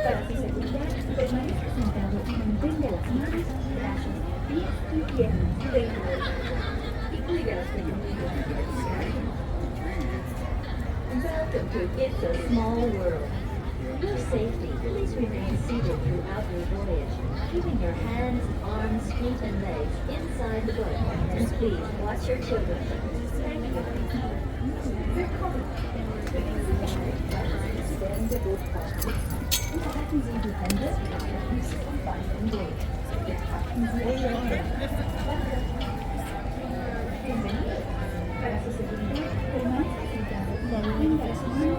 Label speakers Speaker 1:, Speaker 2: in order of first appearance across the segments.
Speaker 1: Para su seguridad, permanezca sentado y mantenga las manos, brazos, pies y piernas dentro del auto. Y cuide los pequeñitos. Welcome to It's a Small World. For your safety, please remain seated throughout your voyage, keeping your hands, arms, feet, and legs inside the boat. And please watch your children. Thank you. Stand the boat forward. This happens independent. Use of binding weight. It happens Bienvenido. Para su seguridad, permanezca sentado y mantenga las manos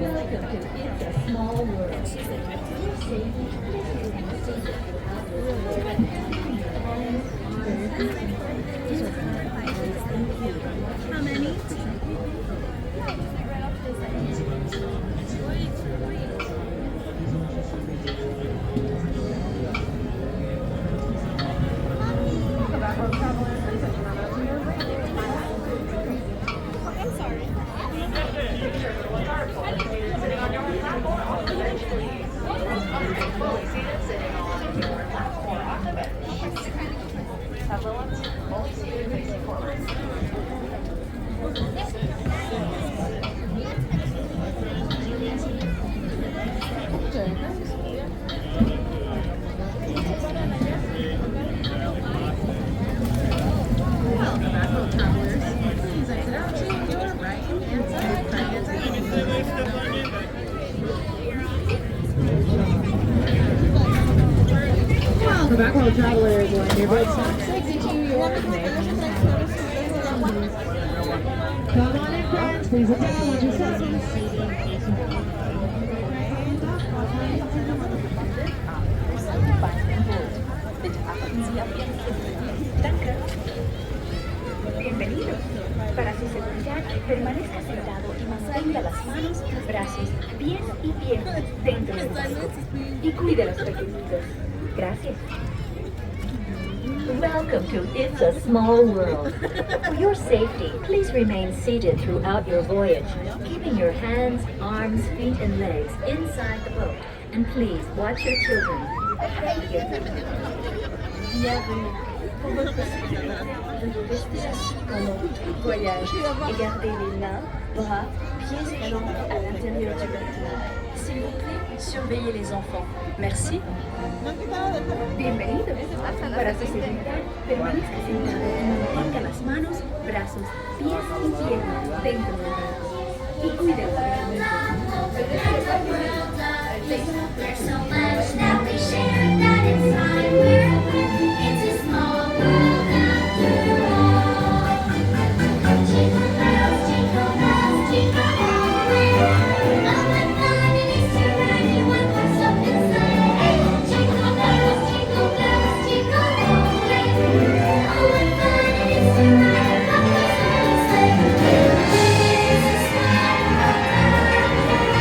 Speaker 1: Welcome to It's a Small World.
Speaker 2: How many?
Speaker 3: Tobacco travelers, when your boat stops next to your Come on in, friends. Please attend your seats.
Speaker 1: Bienvenido. Para su seguridad, permanezca sentado y mantenga las manos, brazos, pies y piernas dentro del barco. Y cuide a los pequeñitos. Gracias. Welcome to It's a Small World. For your safety, please remain seated throughout your voyage, keeping your hands, arms, feet, and legs inside the boat. And please watch your children. Thank you. Restez assis pendant tout le voyage et gardez les mains, bras, pieds et jambes à l'intérieur du bateau. S'il vous plaît, surveillez les enfants. Merci. Bienvenido. Para su seguridad, permanezca sentado y mantenga las manos, brazos, pies y piernas dentro del barco. Y cuide los
Speaker 4: There's so much that we share that it's fine. It's a small world after all. Jingle bells, jingle all the way. Oh, what fun it is to ride in one horse open sleigh. Jingle bells, jingle all the way. Oh, what fun it is to ride in one horse open sleigh. It's a small world after all.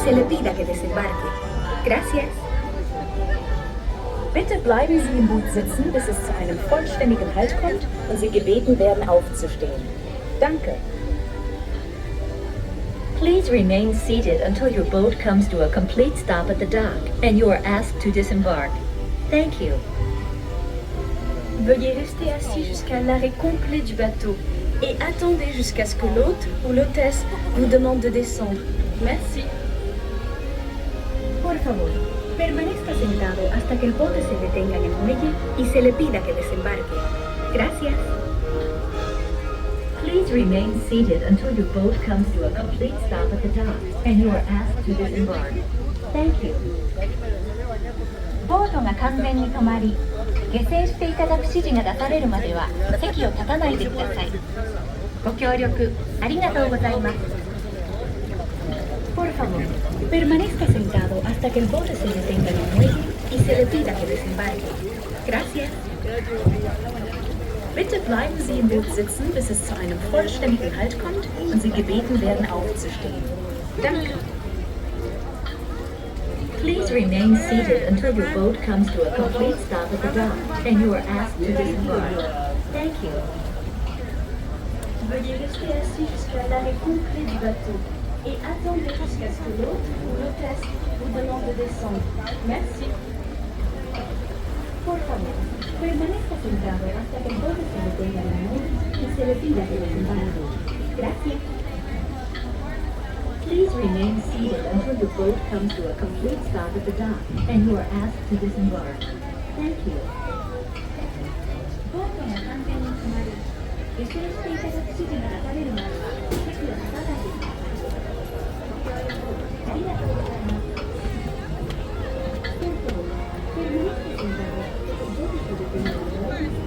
Speaker 5: se le pida que desembarque. Gracias.
Speaker 6: Bitte bleiben Sie im Boot sitzen, bis es zu einem vollständigen Halt kommt und Sie gebeten werden, aufzustehen. Danke.
Speaker 1: Please remain seated until your boat comes to a complete stop at the dock and you are asked to disembark. Thank you.
Speaker 2: Veuillez rester assis jusqu'à l'arrêt complet du bateau et attendez jusqu'à ce que l'hôte ou l'hôtesse vous demande de descendre. Merci.
Speaker 5: Por favor, permanezca sentado hasta que el bote se detenga en el muelle y se le pida que desembarque. Gracias.
Speaker 1: Please remain seated until your boat comes to a complete stop at the dock and you are asked to disembark. Thank you.
Speaker 7: ボートが完全に止まり、下船していただく指示が出されるまでは席を立たないでください。ご協力ありがとうございます。
Speaker 5: Por favor, permanezca sentado hasta que el bote se detenga en el muelle y se le pida que desembarque. Gracias.
Speaker 6: Bitte bleiben Sie im Boot sitzen, bis es zu einem vollständigen Halt kommt und Sie gebeten werden, aufzustehen. Danke.
Speaker 1: Please remain seated until your boat comes to a complete stop at the dock and you are asked to disembark. Thank you.
Speaker 2: Veuillez rester assis jusqu'à l'arrêt complet du bateau et attendez jusqu'à ce que l'hôte ou l'hôtesse vous demande de descendre. Merci.
Speaker 5: Por favor, permanezca sentado hasta que el bote se detenga en el muelle y se le pida que desembarque. Gracias.
Speaker 1: Please remain seated until your boat comes to a complete stop at the dock and you are asked to disembark. Thank you.
Speaker 5: ボートが完全に止まり、下船していただく指示が出されるまでは席を立たないでください。ありがとうございます。Por favor, permanezca sentado hasta que el bote se detenga en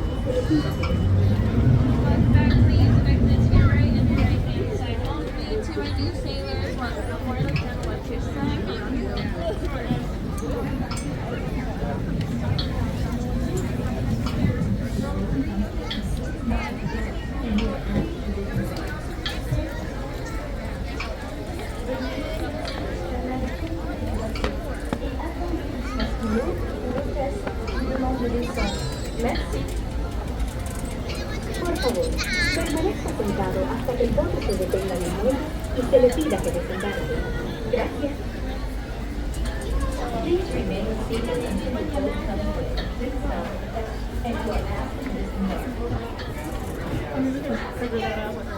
Speaker 5: el muelle y se le pida que desembarque.
Speaker 8: To my new sailors, welcome aboard. What's your
Speaker 2: Merci.
Speaker 5: Por favor, permanezca sentado hasta que el bote se detenga en el muelle y se le pida que desembarque. Gracias.
Speaker 1: Please remain seated until your boat comes to a complete stop and you are asked to disembark.